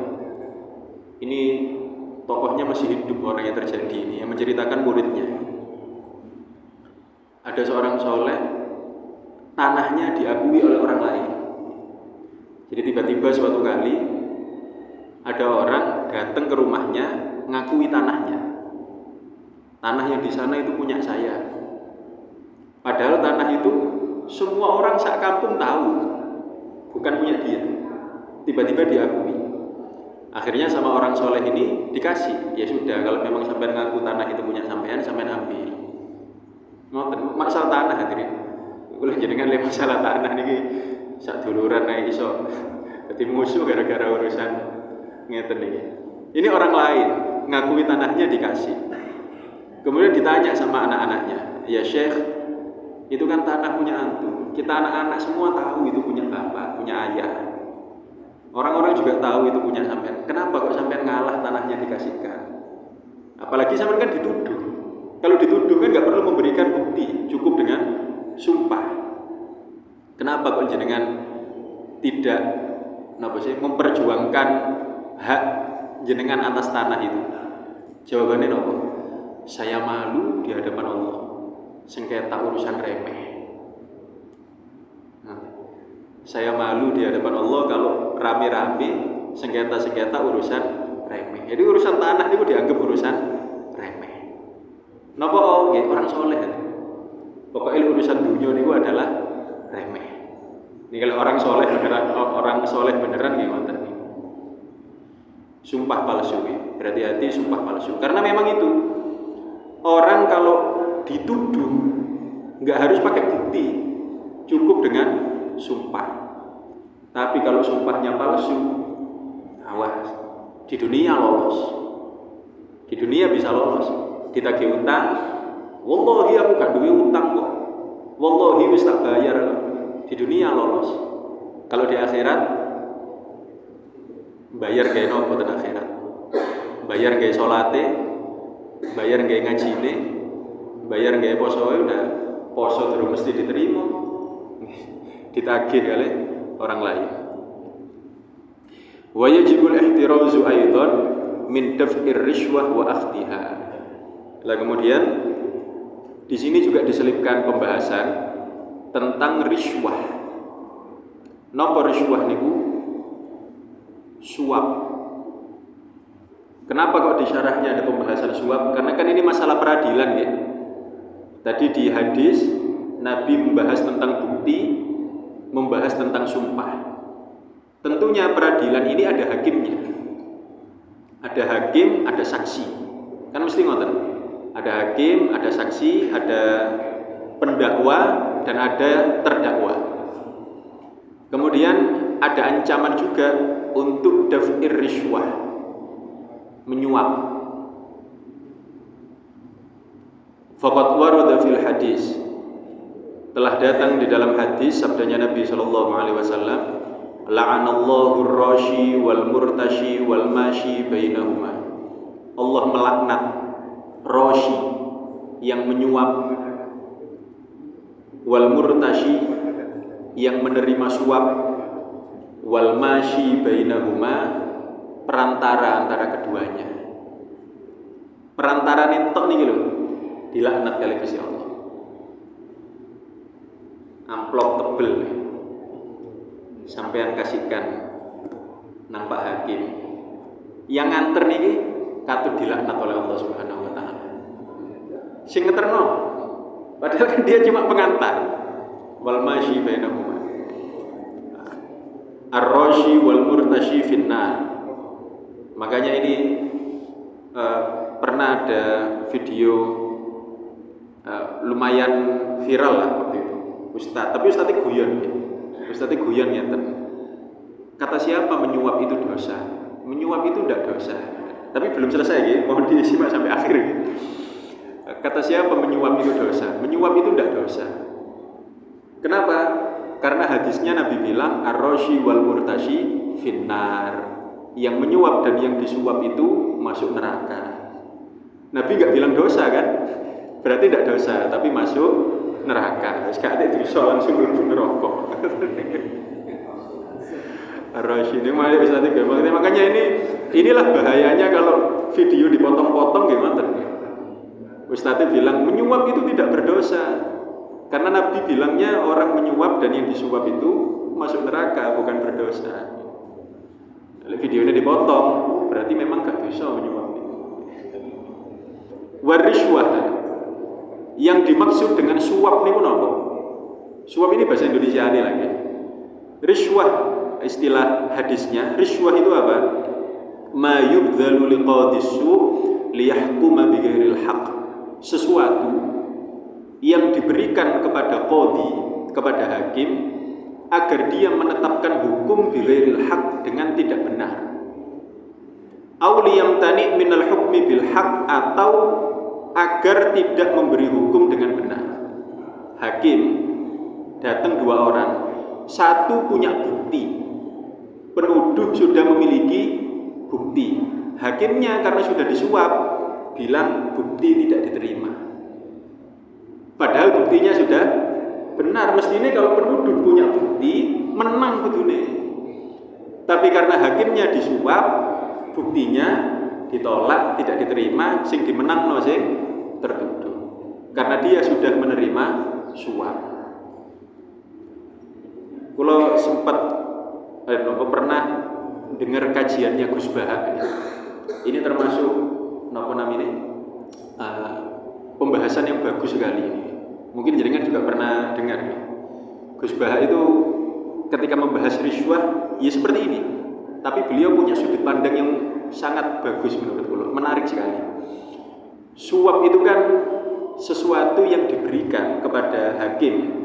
Ini tokohnya masih hidup orang yang terjadi ini, yang menceritakan muridnya. Ada seorang soleh, tanahnya diakui oleh orang lain. Jadi tiba-tiba suatu kali ada orang datang ke rumahnya ngakui tanahnya. Tanah yang di sana itu punya saya. Padahal tanah itu semua orang sak kampung tahu bukan punya dia. Tiba-tiba diakui. Akhirnya sama orang soleh ini dikasih. Ya sudah, kalau memang sampean ngaku tanah itu punya sampean ambil. Ngoten, masalah tanah hadirin. Kula jenengan le masalah tanah niki sak duluran ae iso dadi musuh gara-gara urusan ngeten niki. Ini orang lain ngakui tanahnya dikasih. Kemudian ditanya sama anak-anaknya, "Ya Syekh, itu kan tanah punya antum. Kita anak-anak semua tahu itu punya bapak, punya ayah. Orang-orang juga tahu itu punya sampean. Kenapa kok sampean ngalah tanahnya dikasihkan? Apalagi sampean kan dituduh. Kalau dituduh kan nggak perlu memberikan bukti, cukup dengan sumpah. Kenapa kok jenengan tidak memperjuangkan hak jenengan atas tanah itu?" Jawabannya nopo? Saya malu di hadapan Allah. Sengketa urusan remeh. Saya malu di hadapan Allah kalau rame-rame sengketa-sengketa urusan remeh. Jadi urusan tanah itu dianggap urusan remeh. Napa orang soleh? Pokoknya urusan dunia itu adalah remeh. Ini kalau orang soleh beneran gimana nih? Sumpah palsu ya. Berhati-hati sumpah palsu. Karena memang itu orang kalau dituduh nggak harus pakai bukti, cukup dengan sumpah. Tapi kalau sumpahnya palsu, awas. Di dunia lolos, di dunia bisa lolos. Ditagih utang, wallahi aku gak duwe utang kok, wallahi wis tak bayar. Di dunia lolos. Kalau di akhirat bayar gawe nopo ten akhirat? Bayar gawe salate, bayar gawe ngajine, bayar gawe posoe, udah poso terus mesti diterima. Ditagih kali orang lain. Wa yajibul ihtirazu aidan min daf'ir rishwah wa akhdiha. Lah kemudian di sini juga diselipkan pembahasan tentang rishwah. Napa rishwah niku? Suap. Kenapa kok di syarahnya ada pembahasan suap? Karena kan ini masalah peradilan ya. Tadi di hadis Nabi membahas tentang bukti, membahas tentang sumpah. Tentunya peradilan ini ada hakimnya. Ada hakim, ada saksi. Kan mesti ngoten. Ada hakim, ada saksi, ada pendakwa dan ada terdakwa. Kemudian ada ancaman juga untuk daf'ir rishwah, menyuap. Faqad warada fil hadis, telah datang di dalam hadis sabdanya Nabi sallallahu alaihi wasallam, la'anallahu ar-rashi wal murtashi wal mashi bainahuma. Allah melaknat rashi yang menyuap, wal murtashi yang menerima suap, wal mashi bainahuma perantara antara keduanya. Perantara nitok niki lho dilaknat kali Gusti Allah. Amplop tebel sampean kasihkan nang Pak Hakim. Yang nganter niki katut dilaknat oleh Allah Subhanahu wa taala. Sing ngeterno padahal kan dia cuma pengantar. Wal mashi bainahuma. Ar-rashi wal murtashi finnar. Makanya ini pernah ada video lumayan viral lah waktu itu. Tapi Ustadz guyon ya. Ustadz guyon ngeten. Kata siapa menyuap itu dosa? Menyuap itu tidak dosa. Tapi belum selesai ya, mohon disimak sampai akhir ya. Kata siapa menyuap itu dosa? Menyuap itu tidak dosa. Kenapa? Karena hadisnya Nabi bilang ar-rashi wal murtashi finnar. Yang menyuap dan yang disuap itu masuk neraka. Nabi nggak bilang dosa kan? Berarti tidak dosa, tapi masuk neraka. Wis gak ada dosa langsung mlebu neraka. Ar-rashi ini malah bisa tiga. Makanya inilah bahayanya kalau video dipotong-potong gimana? Ustadz bilang menyuap itu tidak berdosa. Karena Nabi bilangnya orang menyuap dan yang disuap itu masuk neraka, bukan berdosa. Kalau videonya dipotong, berarti memang gak dosa menyuap. Warishwah, yang dimaksud dengan suap ini apa? Suap ini bahasa Indonesia ini lagi. Rishwah, istilah hadisnya, rishwah itu apa? Ma yubdhalu liqadissu liyahkuma bighairil haqq. Sesuatu yang diberikan kepada qadhi, kepada hakim, agar dia menetapkan hukum bighairil haqq, dengan tidak benar. Aw liyamtani minal hukmi bil haqq, atau agar tidak memberi hukum dengan benar. Hakim datang dua orang, satu punya bukti, penuduh sudah memiliki bukti, hakimnya karena sudah disuap bilang bukti tidak diterima. Padahal buktinya sudah benar. Mestinya kalau penuduh punya bukti menang kudune. Tapi karena hakimnya disuap, buktinya ditolak, tidak diterima, sing dimenangno sing tertuduh. Karena dia sudah menerima suap. Kalau sempat pernah dengar kajiannya Gus Bahak. Ini termasuk napa namanya? Pembahasan yang bagus sekali ini. Mungkin jenengan juga pernah dengar ya. Gus Bahak itu ketika membahas riswah ya seperti ini. Tapi beliau punya sudut pandang yang sangat bagus menurut beliau, menarik sekali. Suap itu kan sesuatu yang diberikan kepada hakim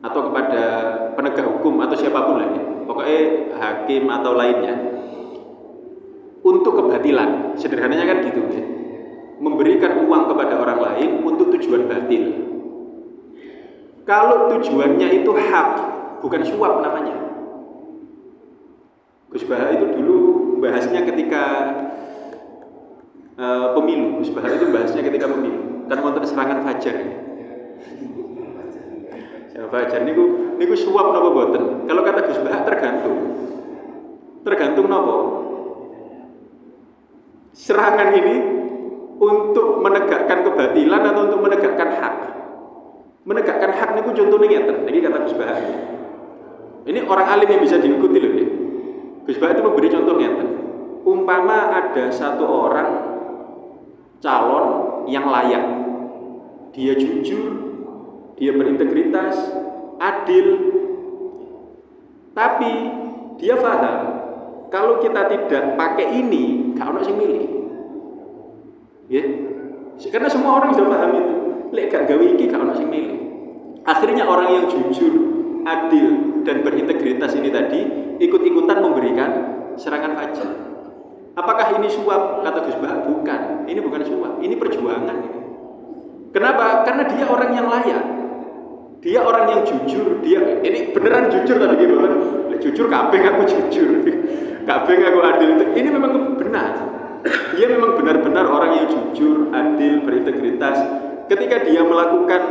atau kepada penegak hukum atau siapapun lah ya. Pokoknya hakim atau lainnya untuk kebatilan. Sederhananya kan gitu ya. Memberikan uang kepada orang lain untuk tujuan batil. Kalau tujuannya itu hak, bukan suap namanya. Gus Baha itu dulu bahasnya ketika pemilu. Gus Baha itu bahasnya ketika pemilu. Kan wonten serangan fajar. Fajar niku suap napa boten? Kalau kata Gus Baha tergantung. Tergantung napa? Serangan ini untuk menegakkan kebatilan atau untuk menegakkan hak? Menegakkan hak niku contohnya ngeten. Niki kata Gus Baha. Ini orang alim yang bisa diikuti loh ya. Gus Baha itu memberi contoh ngeten. Umpama ada satu orang calon yang layak. Dia jujur, dia berintegritas, adil. Tapi dia paham kalau kita tidak pakai ini, gak ono sing milih. Ya. Karena semua orang sudah paham itu. Lek gak gawe iki gak ono sing milih. Akhirnya orang yang jujur, adil dan berintegritas ini tadi ikut-ikutan memberikan serangan fajar. Apakah ini suap? Kata Gus Baha, bukan. Ini bukan suap, ini perjuangan. Kenapa? Karena dia orang yang layak. Dia orang yang jujur. Dia ini beneran jujur tadi gimana? Jujur kabeh aku jujur. Kabeh aku adil itu. Ini memang benar. Dia memang benar-benar orang yang jujur, adil, berintegritas. Ketika dia melakukan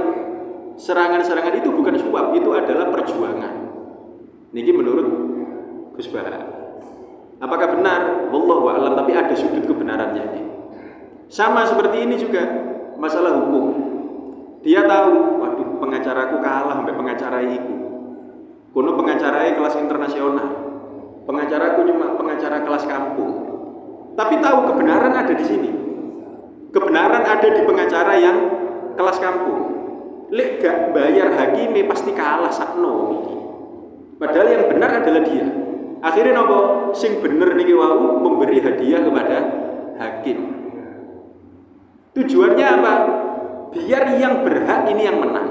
serangan-serangan itu bukan suap, itu adalah perjuangan. Niki menurut Gus Baha. Apakah benar? Wallahu a'lam, tapi ada sudut kebenarannya ini. Sama seperti ini juga masalah hukum. Dia tahu, waduh pengacaraku kalah sampai pengacara iku. Kuno pengacaranya kelas internasional. Pengacaraku cuma pengacara kelas kampung. Tapi tahu kebenaran ada di sini. Kebenaran ada di pengacara yang kelas kampung. Lek gak bayar hakime pasti kalah sakno. Padahal yang benar adalah dia. Akhirnya nopo sing bener niki wau memberi hadiah kepada hakim. Tujuannya apa? Biar yang berhak ini yang menang.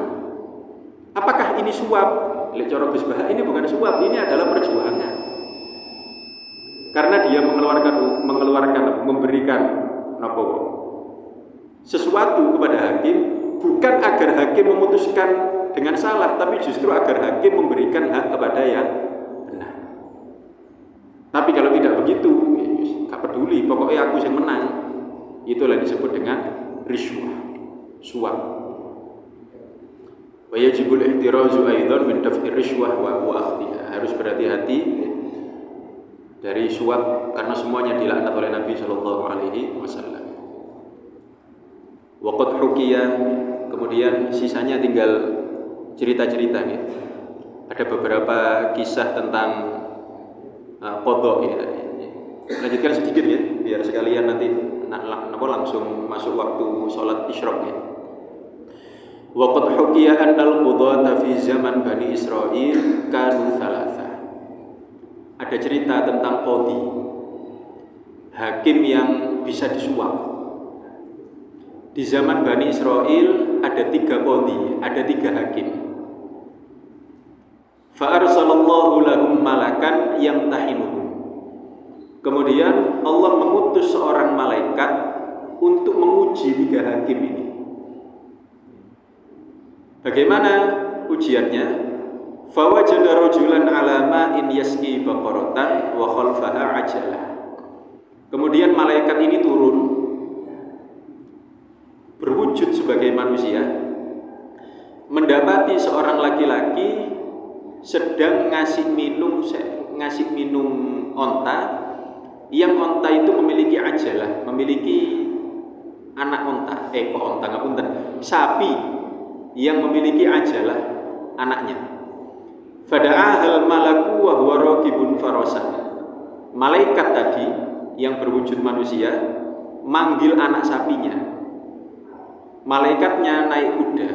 Apakah ini suap? Lek cara Gus Baha ini bukan suap, ini adalah perjuangan. Karena dia memberikan nopo sesuatu kepada hakim bukan agar hakim memutuskan dengan salah, tapi justru agar hakim memberikan hak kepada yang benar. Tapi kalau tidak begitu, gak peduli, pokoknya aku yang menang. Itulah disebut dengan riswah, suap. Wa yajibul ihtirazu aidan min daf'ir riswah wa akhdhiha. Harus berhati-hati dari suap karena semuanya dilaknat oleh Nabi sallallahu alaihi wasallam. Wa qad hukiya, kemudian sisanya tinggal cerita-cerita ya. Ada beberapa kisah tentang qadha ya. Lanjutkan sedikit ya, biar sekalian nanti langsung masuk waktu sholat isyraq ya. Wa qad hukiya annal qudata fi zaman Bani Israil kanu thalatha. Ada cerita tentang qadhi, hakim yang bisa disuap. Di zaman Bani Israil ada 3 qadhi, ada 3 hakim. Fa arsalallahu lahum malakan yamtahinuhum. Kemudian Allah mengutus seorang malaikat untuk menguji 3 hakim ini. Bagaimana ujiannya? Fawajada rajulan ala ma'in yasqi baqaratan wa khalfaha ajalah. Kemudian malaikat ini turun berwujud sebagai manusia, mendapati seorang laki-laki sedang ngasih minum onta, yang onta itu memiliki ajalah, memiliki anak onta, sapi yang memiliki ajalah anaknya. Fada'ahal malaku wa huwa raqibun farasan. Malaikat tadi yang berwujud manusia manggil anak sapinya. Malaikatnya naik kuda.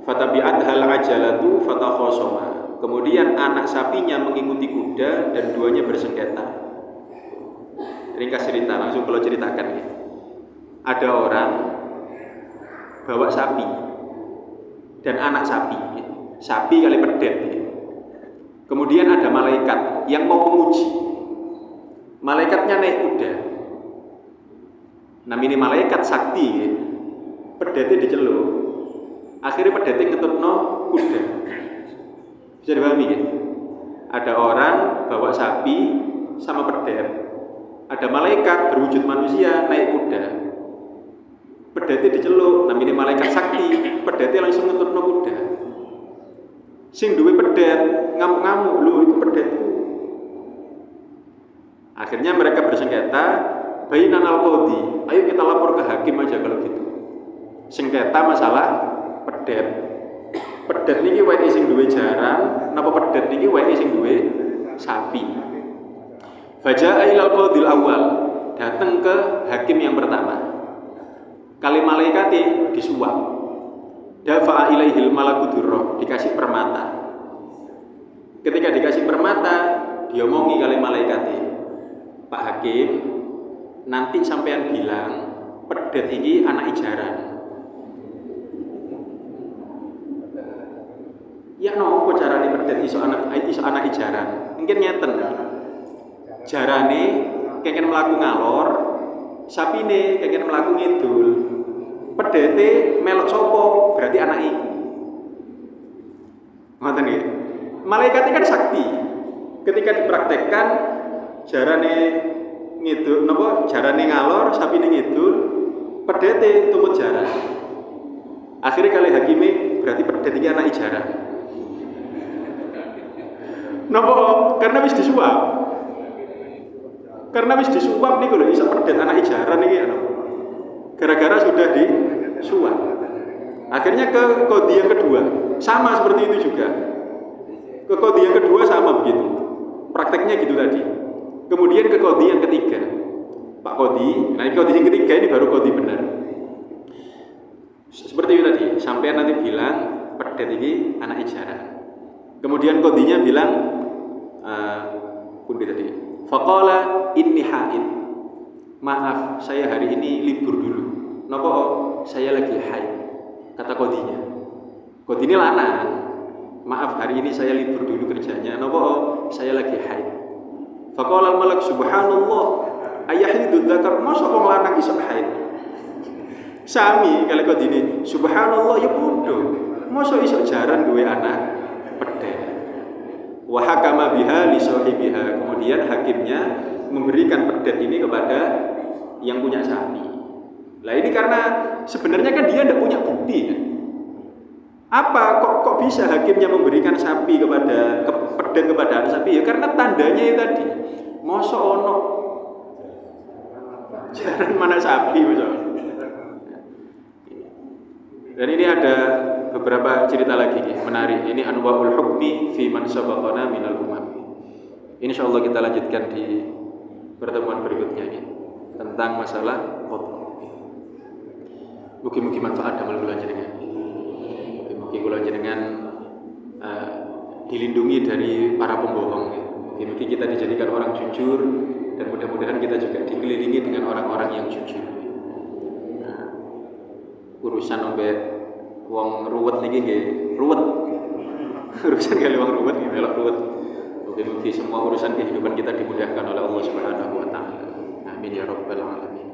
Fatabi'athal ajalatu fatakhasama. Kemudian anak sapinya mengikuti kuda dan duanya bersengketa. Ringkas cerita, langsung kalau ceritakan ya. Ada orang bawa sapi dan anak sapi, sapi kali pedet ya. Kemudian ada malaikat yang mau menguji. Malaikatnya naik kuda. Nah ini malaikat sakti ya. Pedetnya diceluk. Akhirnya pedetnya ngetutno kuda. Bisa dipahami ya? Ada orang bawa sapi sama pedet. Ada malaikat berwujud manusia naik kuda. Pedetnya diceluk, namanya malaikat sakti. Pedetnya langsung ngetutno kuda. Sing duwe pedet ngamuk-ngamuk, lho itu pedetku. Akhirnya mereka bersengketa, bainan al-qadhi. Ayo kita lapor ke hakim aja kalau gitu. Sengketa masalah pedet. Pedet niki wae sing duwe jaran, napa pedet niki wae sing duwe sapi. Faja'a ilal qadhil awal, datang ke hakim yang pertama. Kali malaikate disuap. Dafa'a ilaihil malakudurroh, dikasih permata. Ketika dikasih permata, diomongi kali malaikate, Pak Hakim, nanti sampean bilang pedet ini anak ijaran. Ya nopo carane pedet iso anak ijaran. Mungkin ngeten. Jarane kengken mlaku ngalor, sapine kengken mlaku ngidul. Pedete melok sapa? Berarti anak iku. Ngoten nggih. Malaikatnya kan sakti. Ketika dipraktekkan jarane ngidul napa? Jarane ngalor, sapine ngidul, pedete tumut jaran. Akhirnya kali hakime berarti pedet iki anak ijaran. Napa? Karena wis disuap. Karena wis disuap niku lho iso pedet anak ijaran iki ana. Gara-gara sudah disuap. Akhirnya ke kodi yang kedua, sama seperti itu juga. Ke kodi yang kedua sama begitu. Prakteknya gitu tadi. Kemudian ke kodi yang ketiga. Pak Kodi, nah ini kodi yang ketiga ini baru kodi benar. Seperti itu tadi, sampai nanti bilang pedet ini anak ijaran. Kemudian kodinya bilang pundi tadi. Faqala inni haid. Maaf, saya hari ini libur dulu. Napa? Saya lagi haid. Kata kodinya. Kodi ini lanang. Maaf, hari ini saya libur dulu kerjanya. Napa? Saya lagi haid. Faqala al-malak subhanallah. Ayahidu dzakar, mosok wong lanang iso haid. Sami kali kodine. Subhanallah ya padha. Mosok iso jaran duwe anak pedhet. Wa hakama biha li sahibiha. Kemudian hakimnya memberikan pedhet ini kepada yang punya sapi. Lah ini karena sebenarnya kan dia tidak punya bukti kan. Apa kok bisa hakimnya memberikan sapi kepada pedhet kepada anak sapi? Ya karena tandanya itu tadi. Mosok ono jaran mana sapi misalnya. Dan ini ada beberapa cerita lagi menarik. Ini anwa'ul hukmi fi man sabaqana minal umam. Insyaallah kita lanjutkan di pertemuan berikutnya ini tentang masalah qadha. Mugi-mugi manfaat damel kula jenengan. Mugi kula jenengan dilindungi dari para pembohong. Mugi-mugi kita dijadikan orang jujur dan mudah-mudahan kita juga dikelilingi dengan orang-orang yang jujur. Urusan ombek wong ruwet niki nggih ruwet. Urusan kali wong ruwet nggih melok ruwet. Mugi-mugi semua urusan kehidupan kita dimudahkan oleh Allah Subhanahu wa taala. Amin ya rabbal alamin.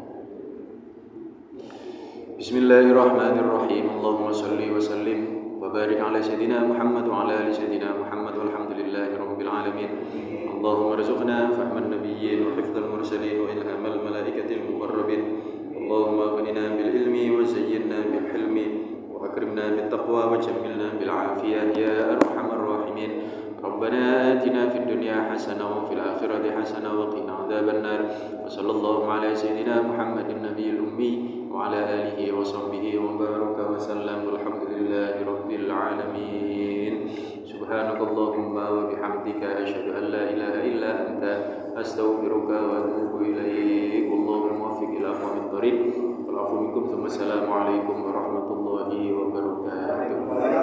Bismillahirrahmanirrahim. Allahumma shalli wa sallim wa barik ala sayidina Muhammad wa ala ali sayidina Muhammad walhamdulillahi rabbil alamin. Allahumma rzuqna fahman nabiyyin wa hifdzal mursalin wa ilhamal malaikatil muqarrabin. Allahumma aghnina bil ilmi wa zayyinna bil hilmi wa akrimna bit taqwa wa jammilna bil afiyah ya arhamar rahimin. Rabbana atina fid dunya hasanah wa fil akhirati hasanah wa qina adzabannar. Wa sallallahu ala sayidina Muhammadin nabiyil ummi wa ala alihi wa sahbihi wa baraka wa sallam. Walhamdulillahi rabbil alamin. Subhanakallahumma wa bihamdika asyhadu an la ilaha illa anta astaghfiruka wa atubu ilaik. Wallahul muwaffiq ila aqwamit thoriq. Assalamualaikum warahmatullahi wabarakatuh.